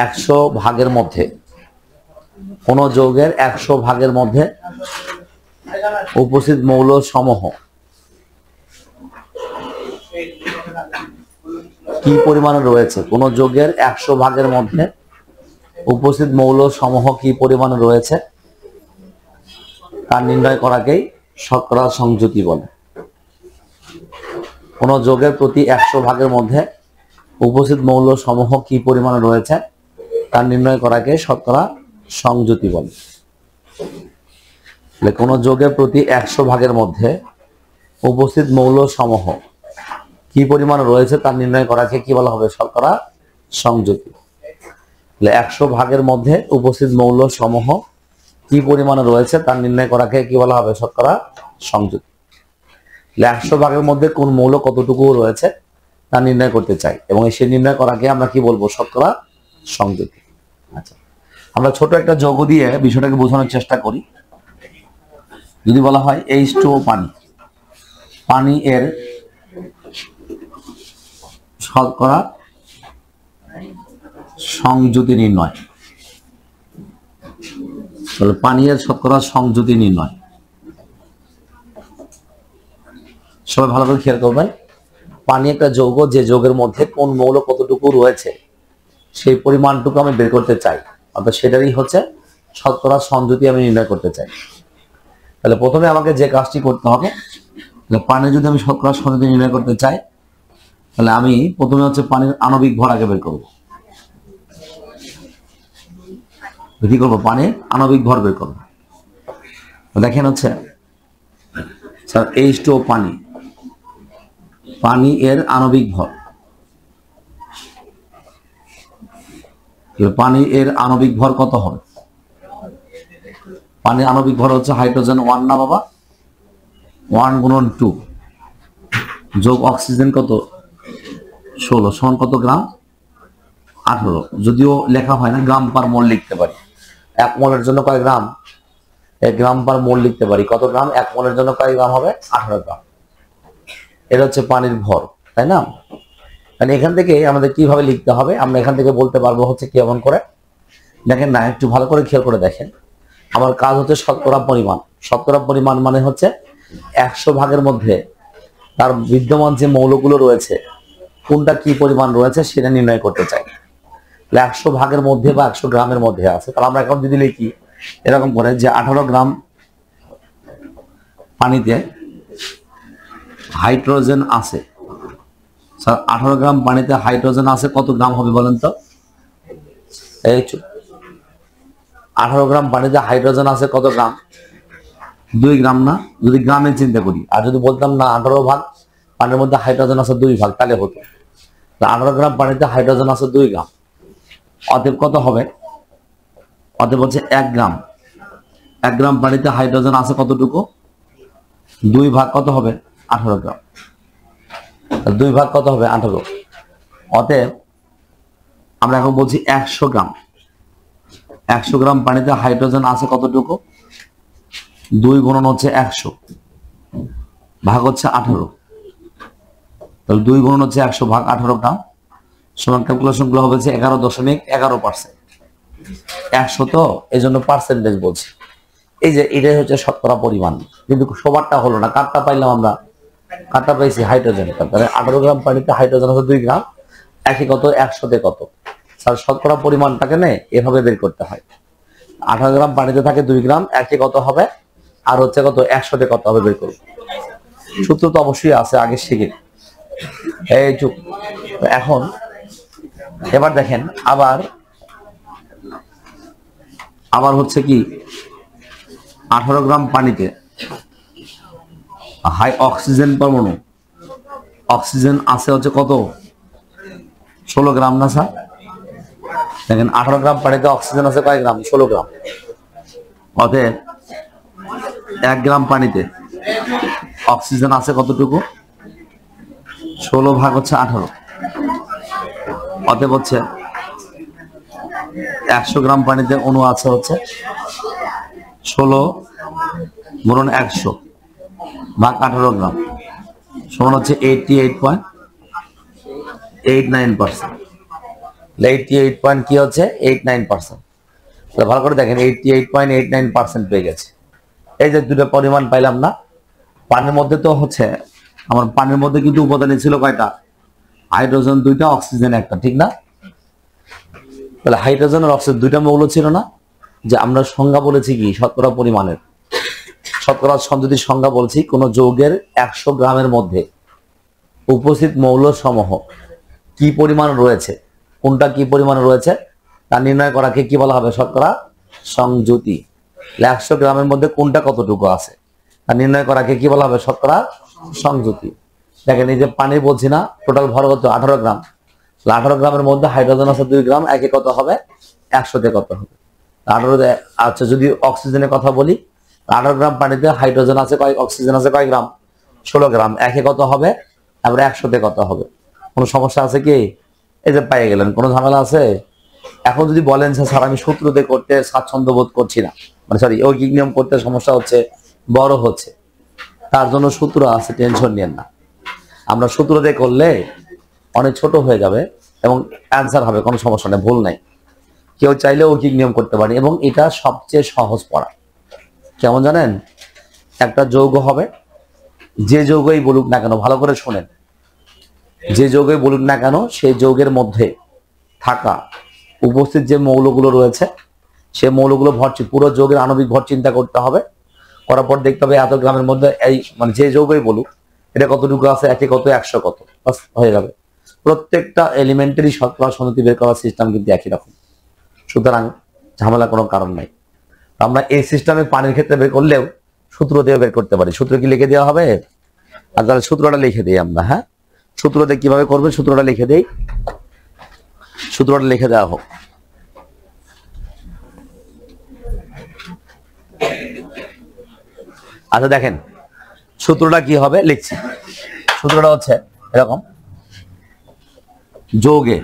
100 ভাগের মধ্যে কোন যৌগের 100 ভাগের মধ্যে উপস্থিত মৌল সমূহ কি পরিমাণে রয়েছে? কোন যৌগের 100 ভাগের মধ্যে উপস্থিত মৌল সমূহ কি পরিমাণে রয়েছে তা নির্ণয় করাকেই শতকরা সংযুতি বলে। কোন যৌগের প্রতি 100 ভাগের মধ্যে উপস্থিত মৌল সমূহ কি পরিমাণে রয়েছে তা নির্ণয় করাকে শতকরা সংযুতি বলে। কোন যৌগের প্রতি 100 ভাগের মধ্যে উপস্থিত মৌল সমূহ কি পরিমাণে রয়েছে তা নির্ণয় করাকে কি বলা হবে? শতকরা সংযুতি। 100 ভাগের মধ্যে উপস্থিত মৌল সমূহ কি পরিমাণে রয়েছে তা নির্ণয় করাকে কি বলা হবে? শতকরা সংযুতি। 100 ভাগের মধ্যে কোন মৌল কতটুকু রয়েছে তা নির্ণয় করতে চাই এবং সেই নির্ণয় করাকে আমরা কি বলবো? শতকরা সংযুতি। আচ্ছা, আমরা ছোট একটা যৌগ দিয়ে বিষয়টাকে বোঝানোর চেষ্টা করি। যদি বলা হয় H2O পানি, পানি এর শতকরা সংযুতি নির্ণয়, পানি এর শতকরা সংযুতি নির্ণয়। সবাই ভালো করে খেয়াল করবেন, পানি একটা যৌগ, যে যৌগের মধ্যে কোন মৌল কতটুকু রয়েছে সেই পরিমাণটুকু আমি বের করতে চাই, অর্থাৎ সেটারই হচ্ছে শতকরা সংযুতি আমি নির্ণয় করতে চাই। তাহলে প্রথমে আমাকে যে কাজটি করতে হবে, পানি যদি আমি শতকরা সংযুতি নির্ণয় করতে চাই তাহলে আমি প্রথমে হচ্ছে পানির আণবিক ভর আগে বের করবো। কি করবো? পানির আণবিক ভর বের করবো। দেখেন হচ্ছে স্যার H2O পানি, পানি এর আণবিক ভর, পানি এর আণবিক ভর কত হবে? পানির আণবিক ভর হচ্ছে হাইড্রোজেন 1 না বাবা, 1 গুণন 2 যোগ অক্সিজেন কত 16 সমান কত গ্রাম? 18। যদিও লেখা হয় না, গ্রাম পার মোল লিখতে পারি। 1 মোলের জন্য কয় গ্রাম? 1 গ্রাম পার মোল লিখতে পারি। কত গ্রাম? 1 মোলের জন্য কয় গ্রাম হবে? 18 গ্রাম। এটা হচ্ছে পানির ভর, তাই না? মানে এখান থেকে আমাদের কিভাবে লিখতে হবে, আমরা এখান থেকে বলতে পারবো হচ্ছে কেমন করে। দেখেন না, একটু ভালো করে খেয়াল করে দেখেন। আমার কাজ হচ্ছে শতকরা পরিমাণ। শতকরা পরিমাণ মানে হচ্ছে 100 ভাগের মধ্যে তার বিদ্যমান যে মৌলগুলো রয়েছে কোনটা কি পরিমাণ রয়েছে সেটা নির্ণয় করতে চাই। 100 ভাগের মধ্যে বা 100 গ্রামের মধ্যে আছে, তাহলে আমরা এখন যদি লিখি এরকম করে যে 18 গ্রাম পানিতে হাইড্রোজেন আছে। স্যার 18 গ্রাম পানিতে হাইড্রোজেন আছে, কত গ্রাম হবে বলেন তো? এই 18 গ্রাম পানিতে হাইড্রোজেন আছে কত গ্রাম? 2 গ্রাম না? যদি গ্রামে চিন্তা করি, আর যদি বলতাম না 18 ভাগ পানির মধ্যে হাইড্রোজেন আছে 2 ভাগ, তাহলে হতো 18 গ্রাম পানিতে হাইড্রোজেন আছে 2 গ্রাম। অতএব কত হবে? অতএব হচ্ছে 1 গ্রাম। 1 গ্রাম পানিতে হাইড্রোজেন আছে কতটুকু? 2 ভাগ কত হবে? 18 গ্রাম। 2 ভাগ কত হবে? 18। অতএব আমরা এখন বলছি 100 গ্রাম। 100 গ্রাম পানিতে হাইড্রোজেন আছে কতটুকু? 2 গুণন হচ্ছে 100 ভাগ হচ্ছে 18। তাহলে 2 গুণন হচ্ছে 100 ভাগ 18 গ্রাম সমান ক্যালকুলেশন গুলো হবে 11.11%। 100 তো এই জন্য পার্সেন্টেজ বলছি। এই যে এটাই হচ্ছে শতকরা পরিমাণ, কিন্তু সবারটা হলো না। কারটা পাইলাম আমরা? কারটা পাইছি হাইড্রোজেন। তাহলে 18 গ্রাম পানিতে হাইড্রোজেন আছে 2 গ্রাম, একই কত? 100 কত? স্যার শতকরা পরিমাণটাকে নে এভাবে বের করতে হয়। 18 গ্রাম পানিতে থাকে 2 গ্রাম, একই কত হবে? আর হচ্ছে কত? 100 কত হবে বের করব। সূত্র তো অবশ্যই আছে, আগে শিখে। এই চুপ। এখন এবার দেখেন, আবার হচ্ছে কি 18 গ্রাম পানিতে হাই অক্সিজেন পরমাণু, অক্সিজেন আছে হচ্ছে কত? 16 গ্রাম না স্যার? দেখেন 18 গ্রাম পানিতে অক্সিজেন আছে কয় গ্রাম? 16 গ্রাম। অতএব 1 গ্রাম পানিতে অক্সিজেন আছে কতটুকু? 16 ভাগ হচ্ছে 18। অতএব হচ্ছে 100 গ্রাম পানিতে অণু আছে হচ্ছে 16 গুণন 100 ভাগ 18 গ্রাম সমান হচ্ছে 88.89%। 88 পয়েন্ট কি হচ্ছে 89%। ভালো করে দেখেন 88.89% পেয়ে গেছে। এই যে দুটো পরিমাণ পাইলাম না, পানির মধ্যে তো হচ্ছে আমার পানির মধ্যে কিন্তু উপাদান ছিল কয়টা, হাইড্রোজেন দুইটা, অক্সিজেন একটা, ঠিক না? তাহলে হাইড্রোজেন আর অক্সিজেন দুইটা মৌল ছিল না? যে আমরা সংজ্ঞা বলেছি কি শতকরা পরিমাণের, শতকরা সংযুতির সংজ্ঞা বলছি কোন যৌগের 100 গ্রামের মধ্যে উপস্থিত মৌল সমূহ কি পরিমাণ রয়েছে, কোনটা কি পরিমাণ রয়েছে তা নির্ণয় করাকে কি বলা হবে, শতকরা সংযুতি। 100 গ্রামের মধ্যে কোনটা কতটুকু আছে তা নির্ণয় করাকে কি বলা হবে, শতকরা সংযুতি। দেখেন এই যে পানি বলছি না, টোটাল ভর কত 18 গ্রাম। 18 গ্রামের মধ্যে হাইড্রোজেন আছে 2 গ্রাম, একে কত হবে 100-তে কত হবে 18। আচ্ছা যদি অক্সিজেনের কথা বলি, 18 গ্রাম পানিতে হাইড্রোজেন আছে কয়, অক্সিজেন আছে কয় গ্রাম, 16 গ্রাম, একে কত হবে, তারপরে 100-তে কত হবে। কোনো সমস্যা আছে কি? এই যে পেয়ে গেলেন, কোনো ঝামেলা আছে? এখন যদি বলেন যে স্যার আমি সূত্র দিয়ে করতে স্বাচ্ছন্দ্য বোধ করছি না, মানে সরি যৌগিক নিয়ম করতে সমস্যা হচ্ছে, বড় হচ্ছে, তার জন্য সূত্র আছে, টেনশন নেন না। আমরা সূত্র দিয়ে করলে অনেক ছোট হয়ে যাবে এবং অ্যান্সার হবে, কোনো সমস্যা নেই, ভুল নাই। কেউ চাইলে যৌগিক নিয়ম করতে পারে এবং এটা সবচেয়ে সহজ পড়া। কেমন জানেন, একটা যৌগ হবে, যে যৌগই বলুক না কেন, ভালো করে শোনেন, যে যৌগই বলুক না কেন সেই যৌগের মধ্যে থাকা উপস্থিত যে মৌলগুলো রয়েছে সেই মৌলগুলো ভর, পুরো যৌগের আণবিক ভর চিন্তা করতে হবে। করার পর দেখতে হবে এত গ্রামের মধ্যে এই মানে যে যৌগই বলুক এটা কতটুকু আছে, একে কত, 100 কত, হয়ে যাবে। প্রত্যেকটা এলিমেন্টারি শতকরা সংযুতি বের করার সিস্টেম কিন্তু একই রকম, সুতরাং ঝামেলা কোনো কারণ নাই। আমরা এই সিস্টেমে পানির ক্ষেত্রে বের করলেও সূত্র দিয়ে বের করতে পারি। সূত্র কি লিখে দেওয়া হবে? আর তাহলে সূত্রটা লিখে দিই আমরা। হ্যাঁ, সূত্র দিয়ে কিভাবে করবে সূত্রটা লিখে দেই, সূত্রটা লিখে দেওয়া হোক। আচ্ছা দেখেন সূত্রটা কি হবে লিখছি। সূত্রটা হচ্ছে এরকম, যৌগে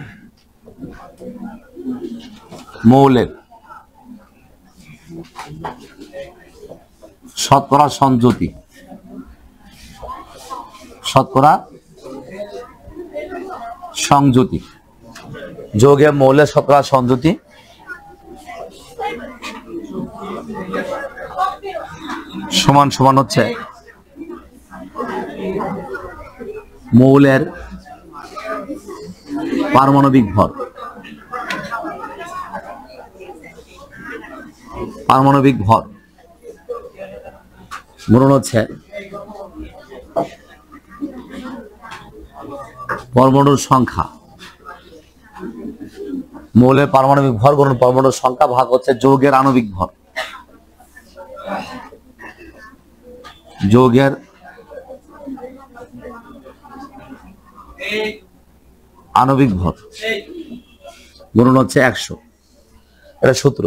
মৌলের শতকরা সংযুতি, শতকরা সংযুতি, যৌগে মৌলের শতকরা সংযুতি সমান সমান হচ্ছে মৌলের পারমাণবিক ভর, পারমাণবিক ভর গুণন হচ্ছে পরমাণুর সংখ্যা, মৌলের পারমাণবিক ভর গুণন পরমাণুর সংখ্যা ভাগ হচ্ছে যৌগের আণবিক ভর, যৌগের আণবিক ভর গুণন হচ্ছে 100। এটা সূত্র।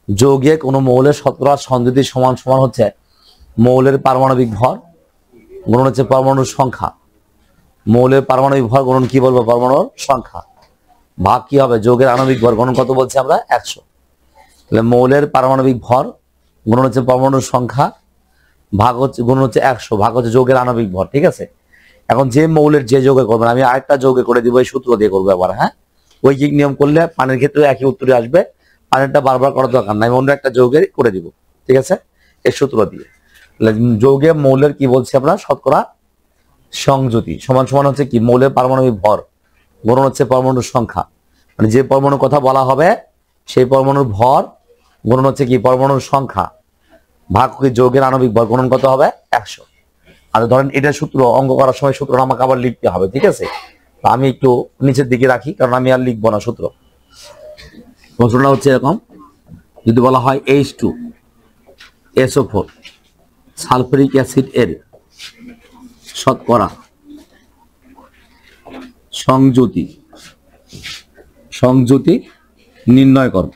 যৌগে কোন মৌলের শতকরা সংযুতি সমান সমান হচ্ছে মৌলের পারমাণবিক ভর গুণন হচ্ছে পরমাণুর সংখ্যা, মৌলের পারমাণবিক ভর গুণন কি বলবো, পরমাণুর সংখ্যা, ভাগ কি হবে যৌগের আণবিক ভর গুণন কত বলছি আমরা 100। তাহলে মৌলের পারমাণবিক ভর গুণন হচ্ছে পরমাণুর সংখ্যা, ভাগ হচ্ছে গুণন হচ্ছে 100, ভাগ হচ্ছে যৌগের আণবিক ভর। ঠিক আছে, এখন যে মৌলের যে যৌগে করবেন, আমি আরেকটা যৌগে করে দিব, এই সূত্র দিয়ে করবো আবার। হ্যাঁ, ঐকিক নিয়ম করলে পানির ক্ষেত্রে একই উত্তরে আসবে, পানিরটা বারবার করার দরকার নাই, অন্য একটা যৌগে করে দিব। ঠিক আছে, এই সূত্র দিয়ে যৌগে মৌলের কি বলছি আমরা, শতকরা সংযুতি সমান সমান হচ্ছে কি মৌলের পারমাণবিক ভর গুণন হচ্ছে পরমাণুর সংখ্যা, মানে যে পরমাণুর কথা বলা হবে সেই পরমাণুর ভর গুণন হচ্ছে কি পরমাণুর সংখ্যা, ভাগ কি যৌগের আণবিক ভর গুণন কত হবে 100। আর ধরেন এটা সূত্র অঙ্ক করার সময় সূত্রটা আমাকে আবার লিখতে হবে। ঠিক আছে, আমি একটু নিচের দিকে রাখি কারণ আমি আর লিখবো না সূত্র। প্রশ্নটা হচ্ছে এরকম, যদি বলা হয় H2SO4 সালফারিক অ্যাসিড এর শতকরা সংযুতি নির্ণয় করো,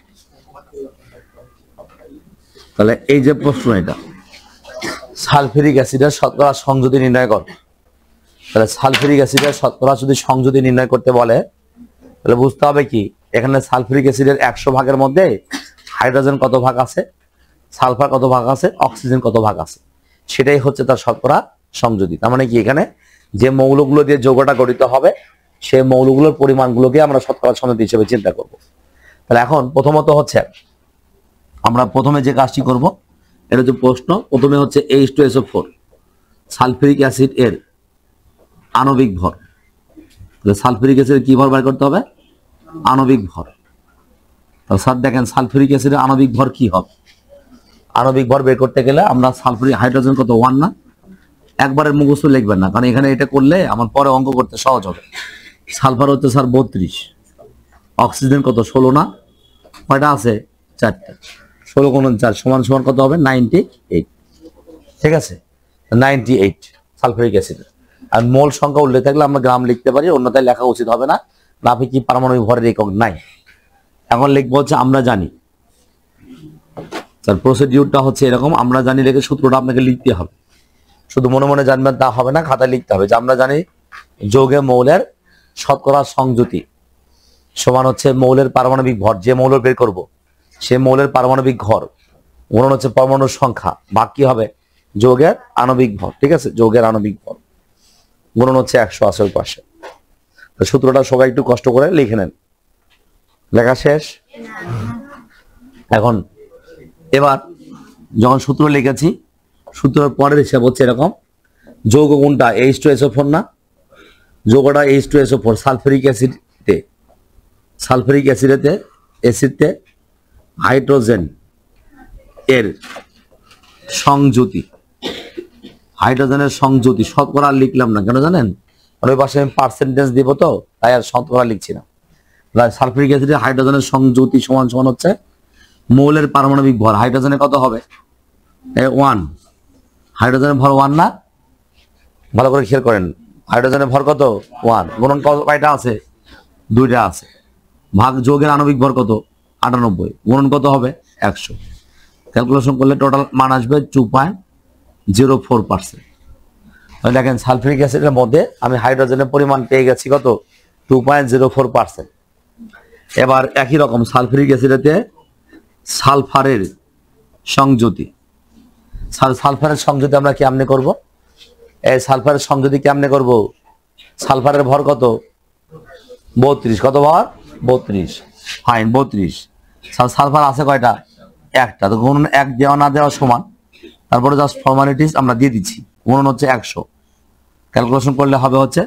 তাহলে এই যে প্রশ্ন, এটা সালফারিক অ্যাসিডের শতকরা সংযুতি নির্ণয় করো। তাহলে সালফারিক অ্যাসিডের শতকরা যদি সংযুতি নির্ণয় করতে বলে তাহলে বুঝতে হবে কি, এখানে সালফারিক অ্যাসিডের 100 ভাগের মধ্যে হাইড্রোজেন কত ভাগ আছে, সালফার কত ভাগ আছে, অক্সিজেন কত ভাগ আছে, সেটাই হচ্ছে তার শতকরা সংযুতি। তার মানে কি এখানে যে মৌলগুলো দিয়ে যৌগটা গঠিত হবে সেই মৌলগুলোর পরিমাণগুলোকে আমরা শতকরা সংযুতি হিসেবে চিন্তা করব। তাহলে এখন প্রথমত হচ্ছে আমরা প্রথমে যে কাজটি করব, এটা হচ্ছে প্রশ্ন। প্রথমে হচ্ছে H2SO4 সালফিউরিক অ্যাসিড এর আণবিক ভর। সালফিউরিক অ্যাসিডের কি ভর বের করতে হবে? আণবিক ভর। তাহলে স্যার দেখেন সালফিউরিক অ্যাসিডের আণবিক ভর কি হবে? আণবিক ভর বের করতে গেলে আমরা সালফিউরিক হাইড্রোজেন কত 1 না, একবারের মুখস্থ লিখবেন না, কারণ এখানে এটা করলে আমার পরে অঙ্ক করতে সহজ হবে। সালফার হচ্ছে স্যার 32, অক্সিজেন কত 16 না, কয়টা আছে? 4টা। 16 গুণন 4 সমান সমান কত হবে? 98। ঠিক আছে, 98 সালফিউরিক অ্যাসিড। আর মোল সংখ্যা উল্লেখ থাকলে আমরা গ্রাম লিখতে পারি, অন্যথায় লেখা উচিত হবে না। নাফি কি পারমাণবিক ভরের একক নাই। এখন লিখবো হচ্ছে আমরা জানি। তার প্রসিডিউরটা হচ্ছে এরকম, আমরা জানি লিখে সূত্রটা আপনাকে লিখতে হবে। শুধু মনে মনে জানবেন তা হবে না, খাতায় লিখতে হবে যে আমরা জানি যৌগে মৌলের শতকরা সংযুতি সমান হচ্ছে মৌলের পারমাণবিক ভর। যে মৌল বের করব সে মৌলের পারমাণবিক ভর গুণন হচ্ছে পরমাণুর সংখ্যা ভাগ কি হবে? যৌগের আণবিক ভর। ঠিক আছে, যৌগের আণবিক ভর গুণন হচ্ছে 100 আসল পাশে। সূত্রটা সবাই একটু কষ্ট করে লিখে নেন। লেখা শেষ? এখন এবার যখন সূত্র লিখেছি, সূত্রের পরের হিসাব হচ্ছে এরকম, যৌগ কোনটা? H2SO4 না, যৌগটা H2SO4 সালফিউরিক অ্যাসিডে, সালফিউরিক অ্যাসিডে হাইড্রোজেন এর সংযুতি, হাইড্রোজেনের সংযুতি শতকরা লিখলাম না কেন জানেন? ওই পাশে আমি পার্সেন্টেজ দিব তো, তাই আর শতকরা লিখছি না। সালফিউরিক অ্যাসিডে হাইড্রোজেনের সংযুতি সমান সমান হচ্ছে মৌলের পারমাণবিক ভর। হাইড্রোজেনের কত হবে? 1। হাইড্রোজেনের ভর 1 না, ভালো করে খেয়াল করেন। হাইড্রোজেনের ভর কত? 1। গুণন কয়টা আছে? 2টা আছে। ভাগ যৌগের আণবিক ভর কত? 98। গুণন কত হবে? 100। ক্যালকুলেশন করলে টোটাল মান আসবে 2.04%। দেখেন সালফিউরিক অ্যাসিডের মধ্যে আমি হাইড্রোজেনের পরিমাণ পেয়ে গেছি কত? 2.04%। এবার একই রকম সালফিউরিক অ্যাসিডেতে সালফারের সংযুতি, সালফারের সংযুতি আমরা কেমনে করব? এই সালফারের সংযুতি কেমনে করব? সালফারের ভর কত? 32। কত ভর? 32। ফাইন, 32। সালফার আছে কয়টা? একটা। তো গুণন 1 দেওয়া না দেওয়া সমান, তারপরে জাস্ট ফর্মালিটিস আমরা দিয়ে দিচ্ছি। গুণন হচ্ছে 100। ক্যালকুলেশন করলে হবে হচ্ছে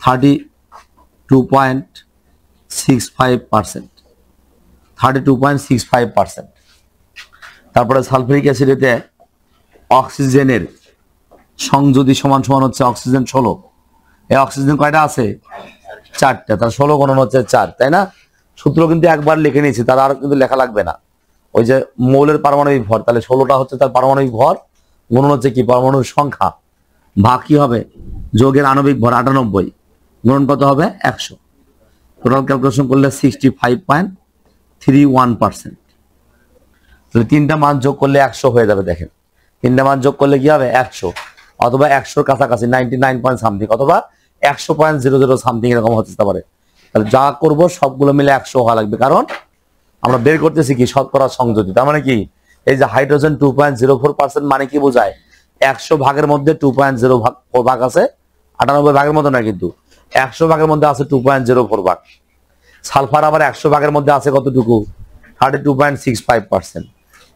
32.65%। 32.65%। তারপরে সালফিউরিক অ্যাসিডেতে অক্সিজেনের সংযুতি সমান সমান হচ্ছে অক্সিজেন 16। এই অক্সিজেন কয়টা আছে? 4টা। তার 16 গুণন হচ্ছে 4, তাই না? সূত্র কিন্তু একবার লিখে নিয়েছি, তার আর কিন্তু লেখা লাগবে না। ওই যে মৌলের পারমাণবিক ভর, তাহলে 16টা হচ্ছে তার পারমাণবিক ভর, গুণন হচ্ছে কি? পরমাণুর সংখ্যা ভাগ কি হবে? যৌগের আণবিক ভর 98, গুণন কত হবে? 100। টোটাল ক্যালকুলেশন করলে 65.31%। তাহলে 3টা মান যোগ করলে 100 হয়ে যাবে। দেখেন 3টা মান যোগ করলে কি হবে? 100, অথবা 100-র কাছাকাছি 99 পয়েন্ট সামথিং, অথবা 100.00 সামথিং এরকম হতে পারে। তাহলে যা করব সবগুলো মিলে 100 হওয়া লাগবে, কারণ আমরা বের করতেছি কি? শতকরা সংযুতি। তার মানে কি? এই যে হাইড্রোজেন 2.04% মানে কি বোঝায়? 100 ভাগের মধ্যে 2.04 ভাগ আছে, 98 ভাগের মধ্যে না, কিন্তু 100 ভাগের মধ্যে আছে 2.04 ভাগ। সালফার আবার 100 ভাগের মধ্যে আছে কতটুকু? 32.65%।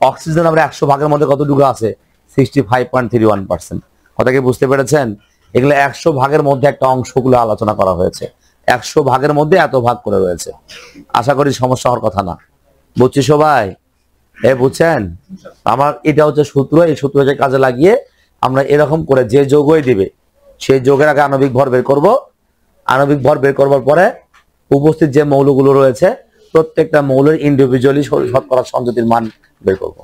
অক্সিজেন আবার 100 ভাগের মধ্যে কতটুকু আছে? 65.31%। কথা কি বুঝতে পেরেছেন? এগুলো 100 ভাগের মধ্যে একটা অংশগুলো আলোচনা করা হয়েছে। 100 ভাগের মধ্যে এত ভাগ করে রয়েছে। আশা করি সমস্যা হওয়ার কথা না। বুঝছি সবাই? বুঝছেন? আমার এটা হচ্ছে সূত্র। এই সূত্রকে কাজে লাগিয়ে আমরা এরকম করে যে যৌগই দিবে সেই যৌগের আগে আণবিক ভর বের করব। আণবিক ভর বের করবার পরে উপস্থিত যে মৌলগুলো রয়েছে প্রত্যেকটা মৌলের ইন্ডিভিজুয়ালি শতকরা সংযুতির মান বের করব।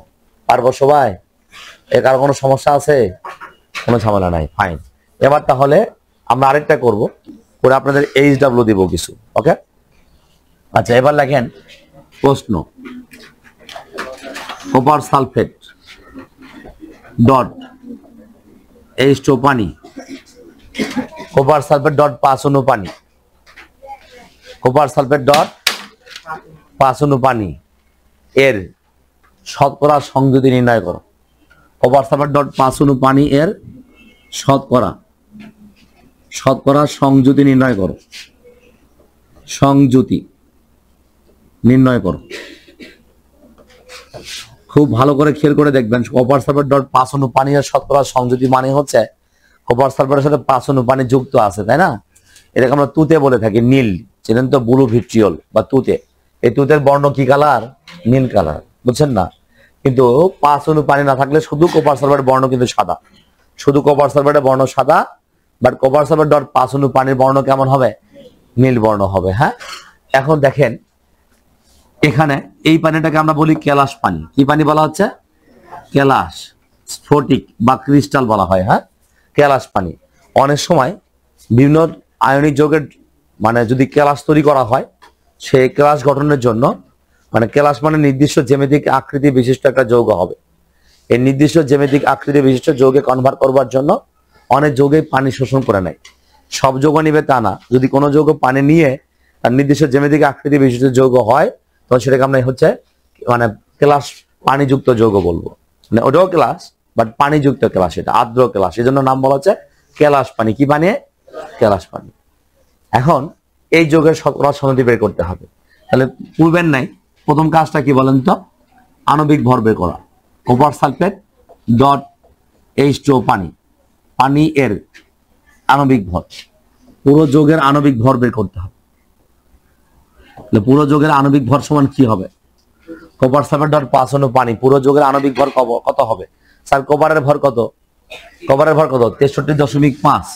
পারবো সবাই? এর কারো কোনো সমস্যা আছে? কোনো ঝামেলা নাই। ফাইন। এবার তাহলে আমরা আরেকটা করব, করে আপনাদের HW দিব কিছু। ওকে, আচ্ছা এবার লেখেন প্রশ্ন, কপার সালফেট ডট H2 পানি, কপার সালফেট ডট 5 অণু পানি, কপার সালফেট ডট 5 অণু পানি এর শতকরা সংযুতি নির্ণয় করো। কপার সালফেট ডট 5 অণু পানি এর শতকরা সংযুতি নির্ণয় করো। সংযুতি নির্ণয় করো। খুব ভালো করে খেয়াল করে দেখবেন, কপার সালফেট ডট 5 অণু পানি আর শতকরা সংযুতি মানে হচ্ছে কপার সালফেটের সাথে 5 অণু পানি যুক্ত আছে, তাই না? এটাকে আমরা তুতে বলে থাকি, নীল, চেনেন তো, ব্লু ভিট্রিয়ল বা তুতে। এই তুতের বর্ণ কি কালার? নীল কালার, বুঝছেন না? কিন্তু 5 অণু পানি না থাকলে শুধু কপার সালফেটের বর্ণ কিন্তু সাদা, শুধু কপার সালফেটের বর্ণ সাদা, বাট কপার সালফেট ডট 5 অণু পানির বর্ণ কেমন হবে? নীল বর্ণ হবে। হ্যাঁ, এখন দেখেন এখানে এই পানিটাকে আমরা বলি কেলাস পানি। কি পানি বলা হচ্ছে? কেলাস, স্ফটিক বা ক্রিস্টাল বলা হয়। হ্যাঁ, কেলাস পানি। অনেক সময় বিভিন্ন আয়নিক যৌগের মানে যদি কেলাস তৈরি করা হয়, সেই কেলাস গঠনের জন্য মানে কেলাস মানে নির্দিষ্ট জ্যামিতিক আকৃতি বিশিষ্ট একটা যৌগ হবে। এই নির্দিষ্ট জ্যামিতিক আকৃতি বিশিষ্ট যৌগে কনভার্ট করবার জন্য অনেক যৌগে পানি শোষণ করে নেয়। সব যৌগ নিবে তা না, যদি কোনো যৌগ পানি নিয়ে তার নির্দিষ্ট জ্যামিতিক আকৃতি বিশিষ্ট যৌগ হয়, তখন সেটাকে আমরা হচ্ছে মানে কেলাস পানিযুক্ত যৌগ বলবো। মানে ওটাও কেলাস, বাট পানিযুক্ত কেলাস, এটা আর্দ্র কেলাস, এই জন্য নাম বলা হচ্ছে কেলাস পানি। কি পানি? কেলাস পানি। এখন এই যৌগের শতকরা সংযুতি বের করতে হবে। তাহলে পূর্বের নাই, প্রথম কাজটা কি বলেন তো? আণবিক ভর বের করা। কপার সালফেট ডট H2O পানি, পানি এর আণবিক ভর, পুরো যৌগের আণবিক ভর বের করতে হবে। পুরো যৌগের আণবিক ভর সমান কি হবে? কপার সালফেট ডট 5 অণু পানি, পুরো যৌগের আণবিক ভর কত হবে? স্যার কপারের ভর কত? কপারের ভর কত? 63.5,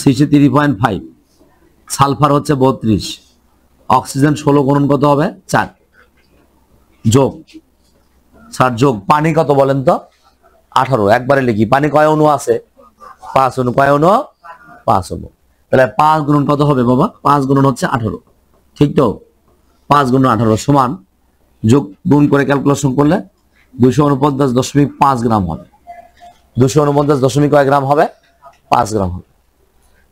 63.5, সালফার হচ্ছে 32, অক্সিজেন 16 গুণন কত হবে? 4। যোগ, স্যার যোগ পানি কত বলেন তো? 18। একবারে লিখি, পানি কয় অণু আছে? 5 অণু। কয় অণু? 5 অণু। তাহলে 5 গুণন কত হবে বাবা? 5 গুণন হচ্ছে 18, ঠিক তো? 5 গুণন 18 সমান, যোগ গুণ করে ক্যালকুলেশন করলে 249.5 গ্রাম হবে। 249 কয় গ্রাম হবে? 5 গ্রাম হবে।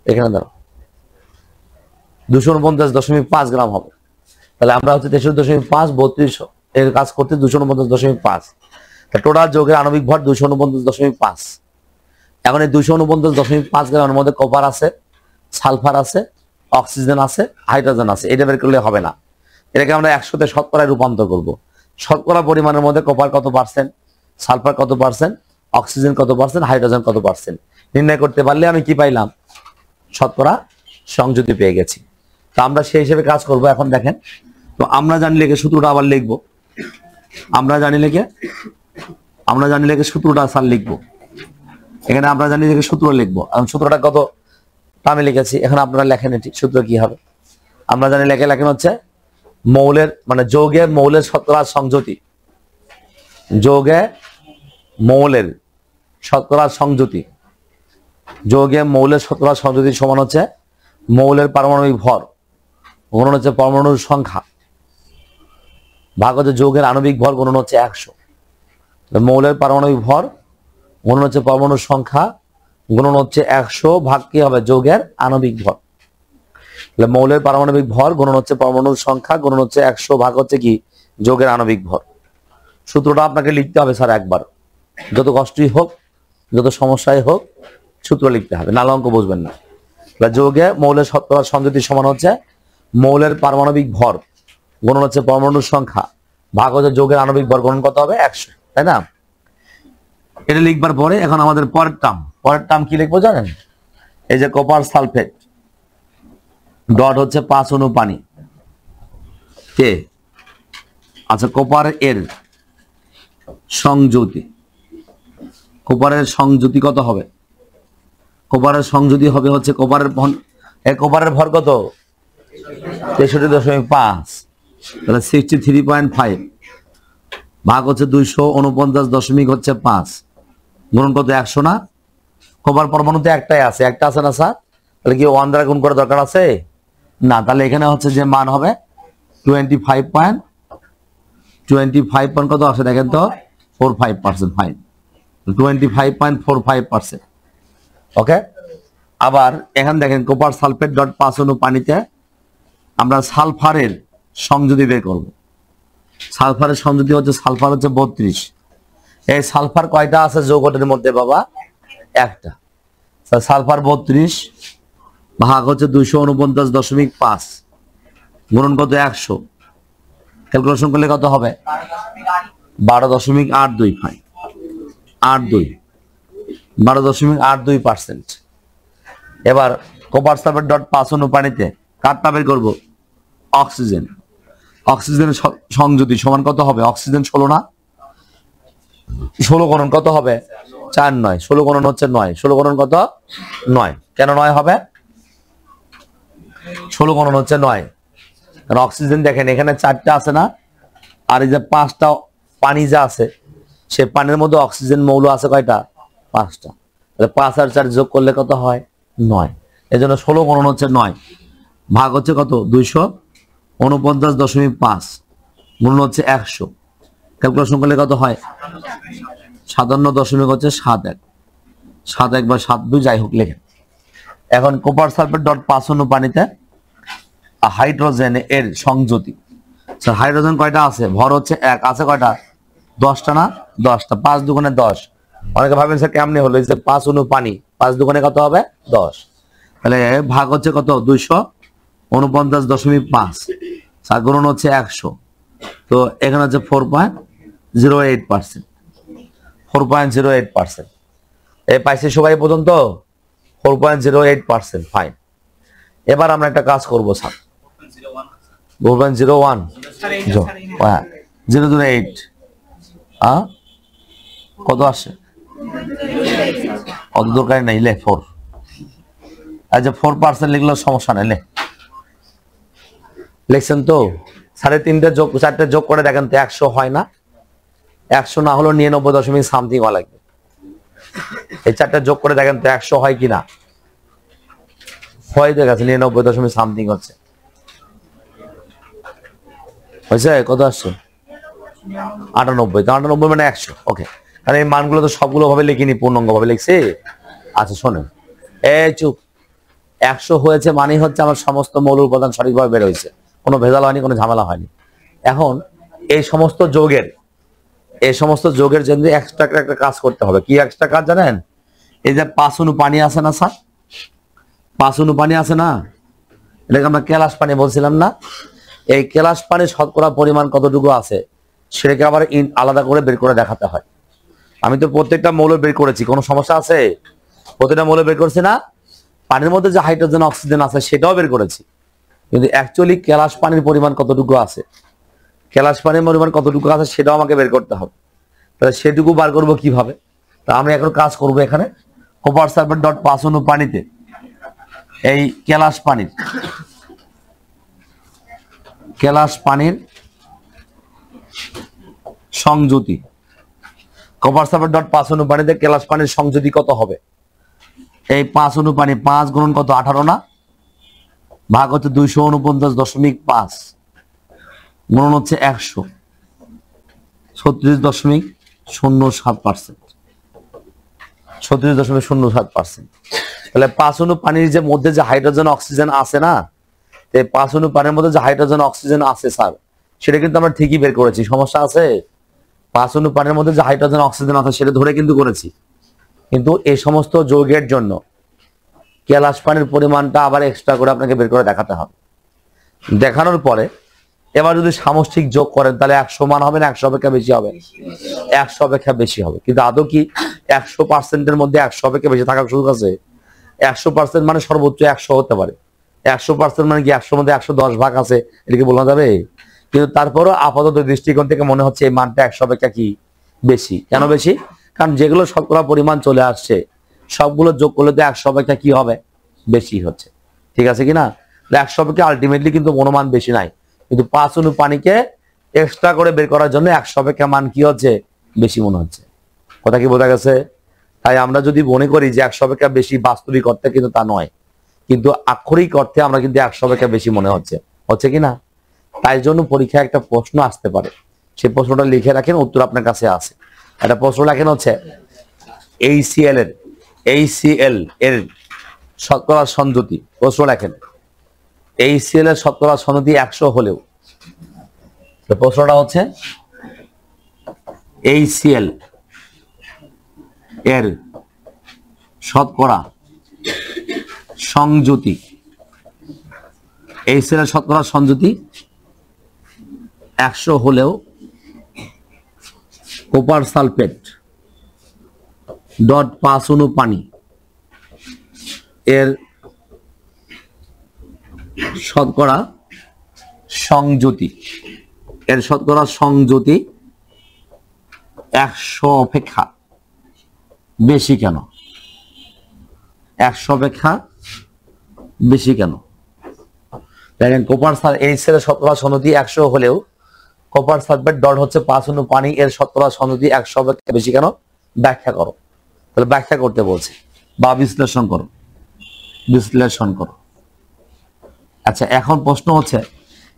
এখানে দাও 249.5 গ্রাম হবে। তাহলে আমরা হচ্ছে 63.5 32 এর কাজ করতে 249.5। টোটাল যৌগের আণবিক ভর 249.5। এখন এই 249.5 গ্রামের মধ্যে কপার আছে, সালফার আছে, অক্সিজেন আছে, হাইড্রোজেন আছে। এটা বের করলে হবে না, এটাকে আমরা 100তে শতকরায় রূপান্তর করব। শতকরা পরিমাণের মধ্যে কপার কত পার্সেন্ট, সালফার কত পার্সেন্ট, অক্সিজেন কত পার্সেন্ট, হাইড্রোজেন কত পার্সেন্ট নির্ণয় করতে পারলে আমি কি পাইলাম? শতকরা সংযুতি পেয়ে গেছি। তো আমরা সেই হিসেবে কাজ করব। এখন দেখেন, তো আমরা জানি লিখে সূত্রটা আবার লিখবো। আমরা জানি লিখে সূত্রটা স্যার লিখবো। এখানে আমরা জানি লিখে সূত্র লিখবো। এখন সূত্রটা কত আমি লিখেছি, এখন আপনারা লেখেন এটি সূত্র কি হবে। আমরা জানি লেখেন হচ্ছে মৌলের মানে যৌগের মৌলের শতকরা সংযুতি, যৌগে মৌলের শতকরা সংযুতি, যৌগে মৌলের শতকরা সংযুতি সমান হচ্ছে মৌলের পারমাণবিক ভর গুণন হচ্ছে পরমাণুর সংখ্যা ভাগ হচ্ছে যৌগের আণবিক ভর গুণন হচ্ছে 100। মৌলের পারমাণবিক ভর গুণন হচ্ছে পরমাণুর সংখ্যা গুণন হচ্ছে 100 ভাগ কি হবে? যৌগের আণবিক ভর। তাহলে মৌলের পারমাণবিক ভর গুণন হচ্ছে পরমাণুর সংখ্যা গুণন হচ্ছে 100 ভাগ হচ্ছে কি? যৌগের আণবিক ভর। সূত্রটা আপনাকে লিখতে হবে স্যার একবার, যত কষ্টই হোক, যত সমস্যাই হোক, সূত্র লিখতে হবে, নাহলে অঙ্ক বুঝবেন না। যৌগে মৌলের শতকরা সংযুতি সমান হচ্ছে মৌলের পারমাণবিক ভর গুণন হচ্ছে পরমাণুর সংখ্যা ভাগ হচ্ছে যৌগের আণবিক ভর গুণন কত হবে? 100, তাই না? এটা লিখবার পরে এখন আমাদের পরের টার্ম কি লিখবো জানেন? এই যে কপার সালফেট ডট হচ্ছে 5 অণু পানি কে, আচ্ছা কপার এর সংযুতি, কপারের সংযুতি কত হবে? কপারের সংযুতি হবে হচ্ছে কপারের ভর কত? 63.5, তাহলে 63.5 ভাগ হচ্ছে 249.5 গুণন কত? 100 না? কপার পরমাণুতে একটাই আছে, একটা আছে না স্যার? তাহলে কি 1 দ্বারা গুণ করার দরকার আছে না? তাহলে এখানে হচ্ছে যে মান হবে 25 কত আসে দেখেন তো? 45%। ফাইন, 25.45%। ওকে, আবার এখানে দেখেন কপার সালফেট ডট 5 অণু পানিতে আমরা সালফারের সংযুতি বের করব। সালফারের সংযুতি হচ্ছে সালফার হচ্ছে 32। এই সালফার কয়টা আছে যৌগটির মধ্যে বাবা? একটা। সালফার 32 ভাগ হচ্ছে 249.5 গুণন কত 100, ক্যালকুলেশন করলে কত হবে 12.82 ফাইন 82 12.82%। এবার কপার সালফেট ডট 5 অণু পানিতে কারটা বের করব অক্সিজেন। অক্সিজেনের সংযুতি সমান কত হবে? অক্সিজেন 16 না, 16 গুণন কত হবে 4 9, 16 গুণন হচ্ছে 9, 16 গুণন কত 9। কেন 9 হবে? 16 গুণন হচ্ছে 9, কারণ অক্সিজেন দেখেন এখানে 4টা আছে না, আর এই যে 5টা পানি যা আছে সে পানির মধ্যে অক্সিজেন মৌল আছে কয়টা? 5টা। তাহলে 5 আর 4 যোগ করলে কত হয় 9। এজন্য 16 গুণন হচ্ছে 9, ভাগ হচ্ছে কত 249.5, গুণন হচ্ছে 100, ক্যালকুলেশন করলে কত হয় 57.71, 71 বা 72 যাই হোক লেখেন। এখন কপার সালফেট ডট 5 অণু পানিতে হাইড্রোজেন এর সংযুতি। স্যার হাইড্রোজেন কয়টা আছে? ভর হচ্ছে 1, আছে কয়টা 10টা না, 10টা, 5 দুগুণে 10। অনেকে ভাবেন স্যার কেমনে হলো, এই যে 5 অণু পানি 5 দুগুণে কত হবে 10, তাহলে ভাগ হচ্ছে কত 249.5, স্যার গুণন হচ্ছে 100, তো এখানে হচ্ছে 4.08%, 4.08%। এই পাইছে সবাই পর্যন্ত 4.08%। ফাইন। এবার আমরা একটা কাজ করব স্যার 4.01 008 কত আসে? অত দরকার নেই, লে 4। আচ্ছা 4% লিখলে সমস্যা নেই, লিখছেন তো? 3.5 যোগ 4টে যোগ করে দেখেন তো 100 হয় না? 100 না হলো 99 সামথিং হওয়া লাগবে। এই 4টে যোগ করে দেখেন তো 100 হয় কিনা? হয়, দেখাচ্ছে 99 সামথিং হচ্ছে। হয়েছে? কত আসছে 98, তো 98 মানে 100। ওকে, কারণ এই মানগুলো তো সবগুলো ভাবে লিখিনি, পূর্ণাঙ্গ ভাবে লিখছি। আচ্ছা শোনেন, এই চুপ, 100 হয়েছে মানে হচ্ছে আমার সমস্ত মৌল উপাদান সঠিকভাবে বের হয়েছে, কোনো ভেজাল হয়নি, কোনো ঝামেলা হয়নি। এখন এই সমস্ত যোগের জন্য এক্সট্রা একটা কাজ করতে হবে। কি এক্সট্রা কাজ জানেন? এই যে 5 অণু পানি আছে না স্যার, 5 অণু পানি আছে না, এটাকে আমরা কেলাস পানি বলছিলাম না? এই কেলাস পানির শতকরা পরিমাণ কতটুকু আছে সেটাকে আবার আলাদা করে বের করে দেখাতে হয়। আমি তো প্রত্যেকটা মৌল বের করেছি, কোনো সমস্যা আছে? প্রত্যেকটা মৌল বের করছি না? পানির মধ্যে যে হাইড্রোজেন অক্সিজেন আছে সেটাও বের করেছি, কিন্তু অ্যাকচুয়ালি কেলাস পানির পরিমাণ কতটুকু আছে, কেলাস পানির পরিমাণ কতটুকু আছে সেটাও আমাকে বের করতে হবে। তাহলে সেটুকু বার করবো কিভাবে? তা আমি এখন কাজ করব এখানে কপার সালফেট ডট 5 অণু পানিতে এই কেলাস পানির সংযুতি। কপার সালফেট ডট 5 অণু পানিতে কেলাস পানির সংযুতি কত হবে? এই 5 অণু পানি 5 গুণন কত 18 না, ভাগ হচ্ছে 249.5, গুণন হচ্ছে 100, 36.07%, 36.07%। তাহলে 5 অণু পানির যে মধ্যে যে হাইড্রোজেন অক্সিজেন আছে না, এই 5 অণু পানির মধ্যে যে হাইড্রোজেন অক্সিজেন আছে স্যার, সেটা কিন্তু আমরা ঠিকই বের করেছি, সমস্যা আছে? 5 অণু পানির মধ্যে যে হাইড্রোজেন অক্সিজেন আছে সেটা ধরে কিন্তু করেছি, কিন্তু এই সমস্ত যৌগের জন্য কেলাস পানির পরিমাণটা আবার এক্সট্রা করে আপনাকে বের করে দেখাতে হবে। দেখানোর পরে এবার যদি সামষ্টিক যোগ করেন তাহলে 100 মান হবে না 100 অপেক্ষা বেশি হবে? 100 অপেক্ষা বেশি হবে। কিন্তু আদৌ কি 100%-এর মধ্যে 100 অপেক্ষা বেশি থাকার সুযোগ আছে? 100% মানে সর্বোচ্চ 100 হতে পারে। 100% মানে কি 100 মধ্যে 110 ভাগ আছে, এটাকে বলা যাবে? কিন্তু তারপরও আপাতত দৃষ্টিকোণ থেকে মনে হচ্ছে এই মানটা 100 অপেক্ষা কি বেশি। কেন বেশি? কারণ যেগুলো শতকরা পরিমাণ চলে আসছে সবগুলো যোগ করলে তো 100 অপেক্ষা কি হবে বেশি হচ্ছে। ঠিক আছে কিনা? 100 অপেক্ষা আলটিমেটলি কিন্তু মনোমান বেশি নাই, কিন্তু 5 অণু পানিকে এক্সট্রা করে বের করার জন্য 100 অপেক্ষা মান কি হচ্ছে বেশি মনে হচ্ছে। কথা কি বোঝা গেছে? তাই আমরা যদি মনে করি যে 100 অপেক্ষা বেশি, বাস্তবিক অর্থে কিন্তু তা নয়, কিন্তু আক্ষরিক অর্থে আমরা কিন্তু 100 অপেক্ষা বেশি মনে হচ্ছে কিনা? তাই জন্য পরীক্ষায় একটা প্রশ্ন আসতে পারে, সেই প্রশ্নটা লিখে রাখেন, উত্তর আপনার কাছে আছে। একটা প্রশ্ন লেখেন হচ্ছে HCl এর শতকরা সংযুতি, প্রশ্ন লেখেন HCl এর শতকরা সংযুতি 100 হলেও, প্রশ্নটা হচ্ছে HCl এর শতকরা সংযুতি HCl এর শতকরা সংযুতি 100 হলেও কপার সালফেট ডট 5 অণু পানি এর শতকরা সংযুতি 100 অপেক্ষা বেশি কেন? 100 অপেক্ষা বেশি কেন? দেখেন কপার HCl এর শতকরা সংযুতি 100 হলেও কপার সালফেট ডট হচ্ছে 5 অণু পানি এর শতকরা সংযুতি 100 অপেক্ষা বেশি কেন? ব্যাখ্যা করো। তাহলে ব্যাখ্যা করতে বলছে বা বিশ্লেষণ করো। আচ্ছা, এখন প্রশ্ন হচ্ছে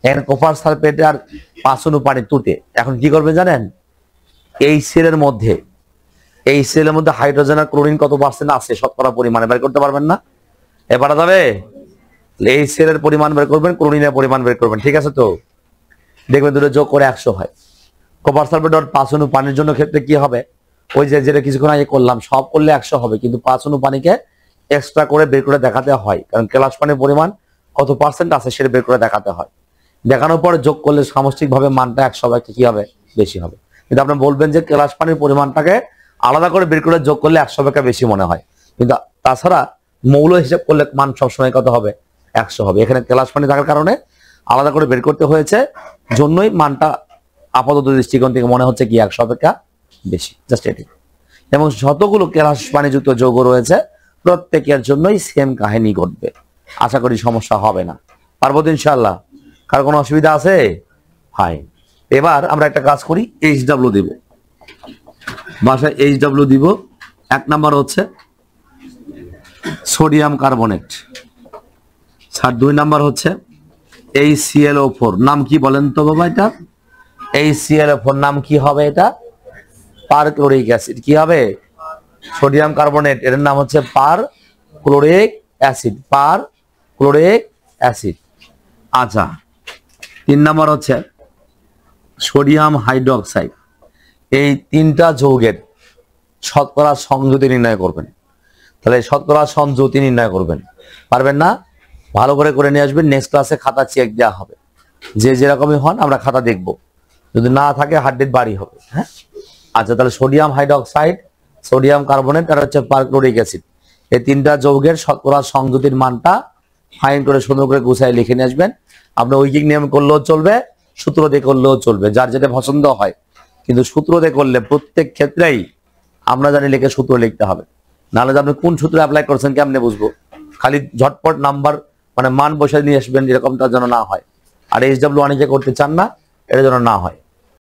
এর কপার সালফেট আর 5 অণু পানি তুতে এখন কি করবে জানেন? HCl এর মধ্যে হাইড্রোজেন আর ক্লোরিন কত পার্সেন্ট আছে শতকরা পরিমাণে বের করতে পারবেন না? এবার যাবে HCl এর পরিমাণ বের করবেন, ক্লোরিনের পরিমাণ বের করবেন, ঠিক আছে? তো দেখবেন দুটো যোগ করে 100 হয়। কপার সালফেট আর 5 অণু পানির জন্য ক্ষেত্রে কি হবে? ওই যে যেটা কিছুক্ষণ আগে করলাম, সব করলে 100 হবে, কিন্তু 5 অণু পানিকে এক্সট্রা করে বের করে দেখাতে হয়, কারণ কেলাস পানির পরিমাণ কত পার্সেন্ট আছে সেটা বের করে দেখাতে হয়। দেখানোর পরে যোগ করলে সামষ্টিকভাবে মানটা 100 ভাগ কি হবে? বেশি হবে। কিন্তু আপনি বলবেন যে কেলাস পানির পরিমাণটাকে আলাদা করে বের করে যোগ করলে 100 ভাগ বেশি মনে হয়, কিন্তু তাছাড়া মৌল হিসেব করলে মান সবসময় কত হবে? 100 হবে। এখানে কেলাস পানি থাকার কারণে আলাদা করে বের করতে হয়েছে, জন্যই মানটা আপাতত দৃষ্টিকোণ থেকে মনে হচ্ছে কি 100 অপেক্ষা বেশি, জাস্ট এটি। এবং যতগুলো কেলাস পানিযুক্ত যৌগ রয়েছে প্রত্যেকের জন্যই সেম কাহিনী ঘটবে। আশা করি সমস্যা হবে না। পারবো তো ইনশাআল্লাহ? কার কোনো অসুবিধা আছে? হাই, এবার আমরা একটা কাজ করি, HW দিব, বাসায় HW দিব। 1 নাম্বার হচ্ছে সোডিয়াম কার্বনেট, 2 নাম্বার হচ্ছে HClO4। নাম কি বলেন তো বাবা? এটা HClO4 নাম কি হবে? এটা পারক্লোরিক অ্যাসিড। কি হবে? সোডিয়াম কার্বনেট, এর নাম হচ্ছে পারক্লোরিক অ্যাসিড। আচ্ছা, 3 নাম্বার হচ্ছে সোডিয়াম হাইড্রোক্সাইড। এই 3টা যৌগের শতকরা সংযুতি নির্ণয় করবেন। তাহলে শতকরা সংযুতি নির্ণয় করবেন, পারবেন না? ভালো করে নিয়ে আসবেন। নেক্সট ক্লাসে খাতা চেক দেওয়া হবে, যে যেরকমই হন আমরা খাতা দেখব, যদি না থাকে হাড্ডির বাড়ি হবে। হ্যাঁ, আচ্ছা, তাহলে সোডিয়াম হাইড্রোক্সাইড, সোডিয়াম কার্বনেট আর হচ্ছে পারক্লোরিক অ্যাসিড, এই 3টা যৌগের শতকরা সংযুতির মানটা ফাইন করে সুন্দর করে গুছায় লিখে নিয়ে আসবেন। আপনি ঐকিক নিয়ম করলেও চলবে, সূত্র দিয়ে করলেও চলবে, যার যেটা পছন্দ হয়। কিন্তু সূত্র দিয়ে করলে প্রত্যেক ক্ষেত্রেই আমরা জানি লিখে সূত্র লিখতে হবে, নাহলে আপনি কোন সূত্র অ্যাপ্লাই করছেন কেমনে বুঝবো? খালি ঝটপট নাম্বার মানে মান বসে নিয়ে আসবেন, এরকমটা যেন না হয়। আর HW অনেকে করতে চান না, এটা যেন না হয়।